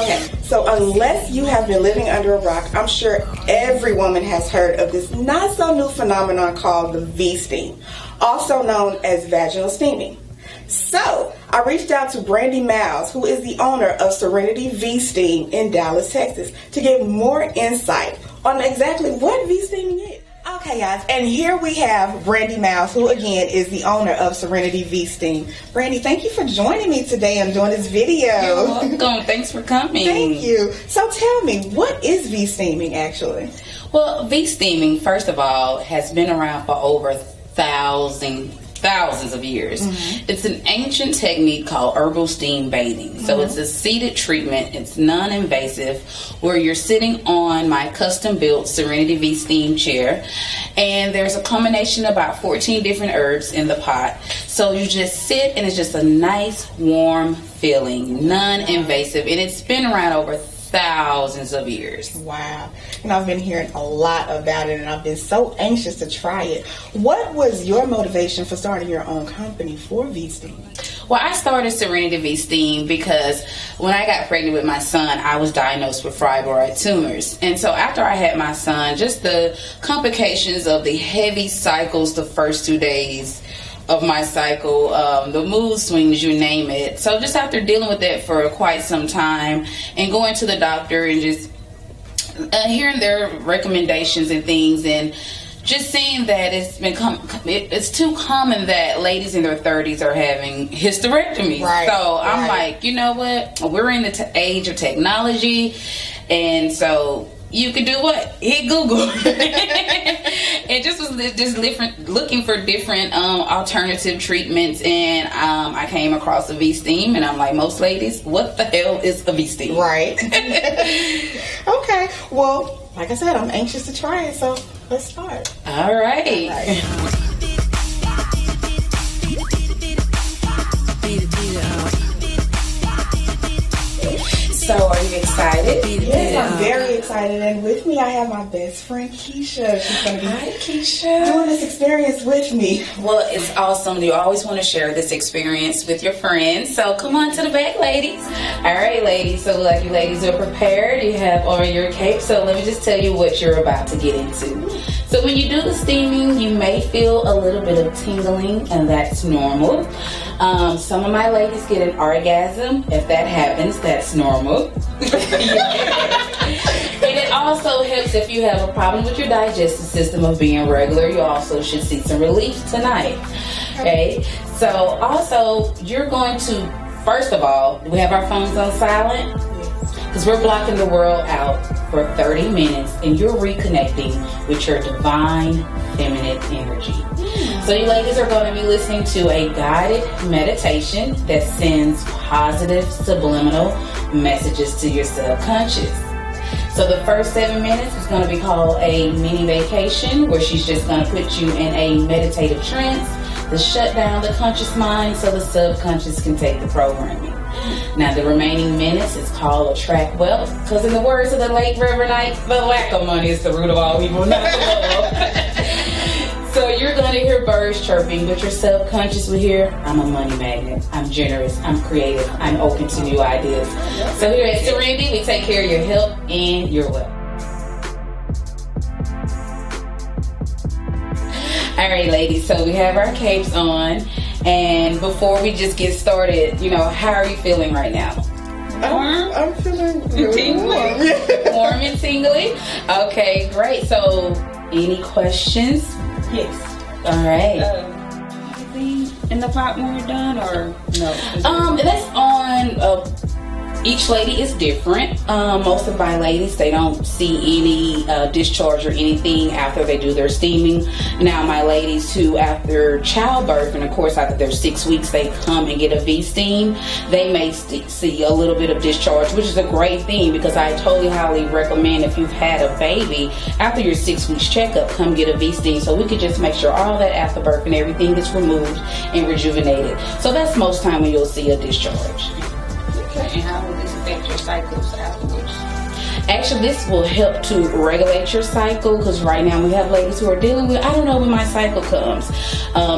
Okay, so unless you have been living under a rock, I'm sure every woman has heard of this not so new phenomenon called the V-steam, also known as vaginal steaming. So I reached out to Brandy Miles, who is the owner of Serenity V-steam in Dallas, Texas, to get more insight on exactly what V-steaming is. Okay, guys, and here we have Brandy Miles, who again is the owner of Serenity V-steam. Brandy, thank you for joining me today and doing this video. You're welcome. Thanks for coming. Thank you. So tell me, what is V-steaming actually? Well, V-steaming, first of all, has been around for over thousands of years. It's an ancient technique called herbal steam bathing. So it's a seated treatment. It's non-invasive, where you're sitting on my custom-built Serenity V steam chair, and there's a combination of about 14 different herbs in the pot. So you just sit, and it's just a nice warm feeling, non-invasive, and it's been around over thousands of years. Wow. And I've been hearing a lot about it, and I've been so anxious to try it. What was your motivation for starting your own company for V-steam? Well, I started Serenity V Steam because when I got pregnant with my son, I was diagnosed with fibroid tumors. And so after I had my son, just the complications of the heavy cycles the first 2 days of my cycle, the mood swings, you name it. So just after dealing with that for quite some time and going to the doctor and just hearing their recommendations and things, and just seeing that it's too common that ladies in their 30s are having hysterectomies. Right, so I'm right. like, you know what? We're in the age of technology, and so you could do what? Hit Google. And just was looking for different alternative treatments, and I came across a V-steam, and I'm like, most ladies, what the hell is a V-steam? Right. Okay. Well, like I said, I'm anxious to try it, so let's start. All right. So are you excited? Yes, I'm very excited, and with me I have my best friend Keisha. She's going to be doing this experience with me. Well, it's awesome. You always want to share this experience with your friends. So come on to the back, ladies. All right, ladies. So like you ladies are prepared. You have on your cape. So let me just tell you what you're about to get into. So when you do the steaming, you may feel a little bit of tingling, and that's normal. Some of my ladies get an orgasm. If that happens, that's normal. And it also helps if you have a problem with your digestive system of being regular. You also should see some relief tonight. Okay? So also, you're going to, first of all, we have our phones on silent, because we're blocking the world out for 30 minutes, and you're reconnecting with your divine feminine energy. So you ladies are going to be listening to a guided meditation that sends positive subliminal messages to your subconscious. So the first 7 minutes is going to be called a mini vacation, where she's just going to put you in a meditative trance to shut down the conscious mind so the subconscious can take the programming. Now the remaining minutes is called attract wealth, because in the words of the late Reverend Knight, the lack of money is the root of all evil, not the love. So you're going to hear birds chirping, but your subconscious will hear, I'm a money magnet, I'm generous, I'm creative, I'm open to new ideas. So here at Serenity, we take care of your health and your wealth. All right, ladies, so we have our capes on, and before we just get started, how are you feeling right now? I'm feeling really warm. Warm and tingly? Okay, great. So, any questions? Yes. All right. Anything in the pot when we're done, or no? That's on. Each lady is different. Most of my ladies, they don't see any discharge or anything after they do their steaming. Now, my ladies who, after childbirth, and of course after their 6 weeks, they come and get a V-steam, they may see a little bit of discharge, which is a great thing, because I totally highly recommend, if you've had a baby, after your 6 weeks checkup, come get a V-steam, so we could just make sure all that afterbirth and everything is removed and rejuvenated. So that's most time when you'll see a discharge. And how will this affect your cycles afterwards? Actually, this will help to regulate your cycle, because right now we have ladies who are dealing with, I don't know when my cycle comes.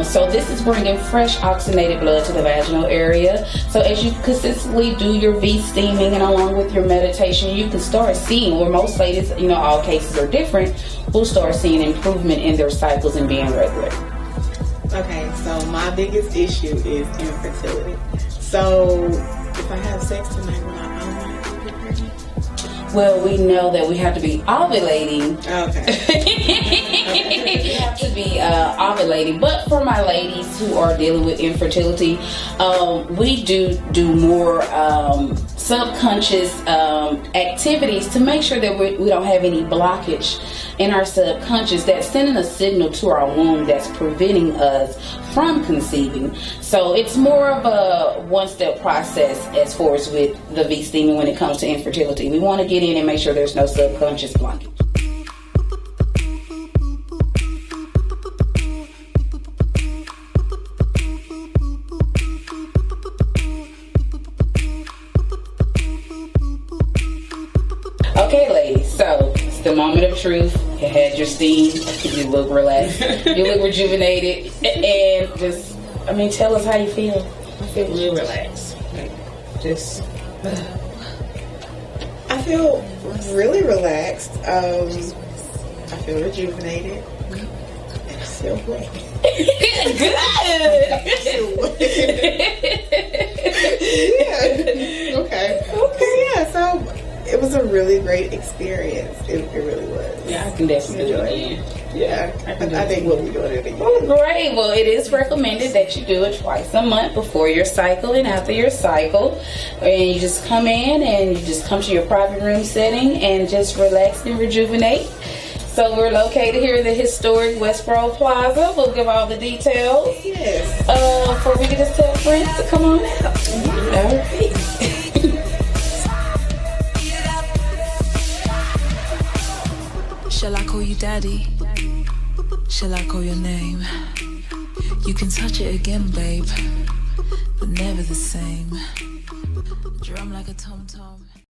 So this is bringing fresh oxygenated blood to the vaginal area. So as you consistently do your V steaming and along with your meditation, you can start seeing, where most ladies, all cases are different, will start seeing improvement in their cycles and being regular. Okay, so my biggest issue is infertility. So if I have sex tonight, will I automatically get pregnant? Well, we know that we have to be ovulating. Okay. We have to be ovulating. But for my ladies who are dealing with infertility, we do more subconscious activities to make sure that we don't have any blockage in our subconscious that's sending a signal to our womb that's preventing us from conceiving. So it's more of a one-step process as far as with the V steaming when it comes to infertility. We want to get in and make sure there's no subconscious blockage. Okay, ladies, so it's the moment of truth. You had your steam, you look relaxed, you look rejuvenated, and just, tell us how you feel. I feel real relaxed. I feel really relaxed. I feel rejuvenated. And still wet. Good! Yeah. Okay, yeah, so it was a really great experience. It really was. Yeah, I can definitely do it. Yeah, I think we'll be doing it again. Oh, great. Well, it is recommended that you do it twice a month, before your cycle and after your cycle. And you just come in and you just come to your private room setting and just relax and rejuvenate. So we're located here in the historic Westboro Plaza. We'll give all the details. Yes. Before we can just tell friends to come on out. All right. Shall I call you daddy? Shall I call your name? You can touch it again, babe, but never the same. Drum like a tom-tom.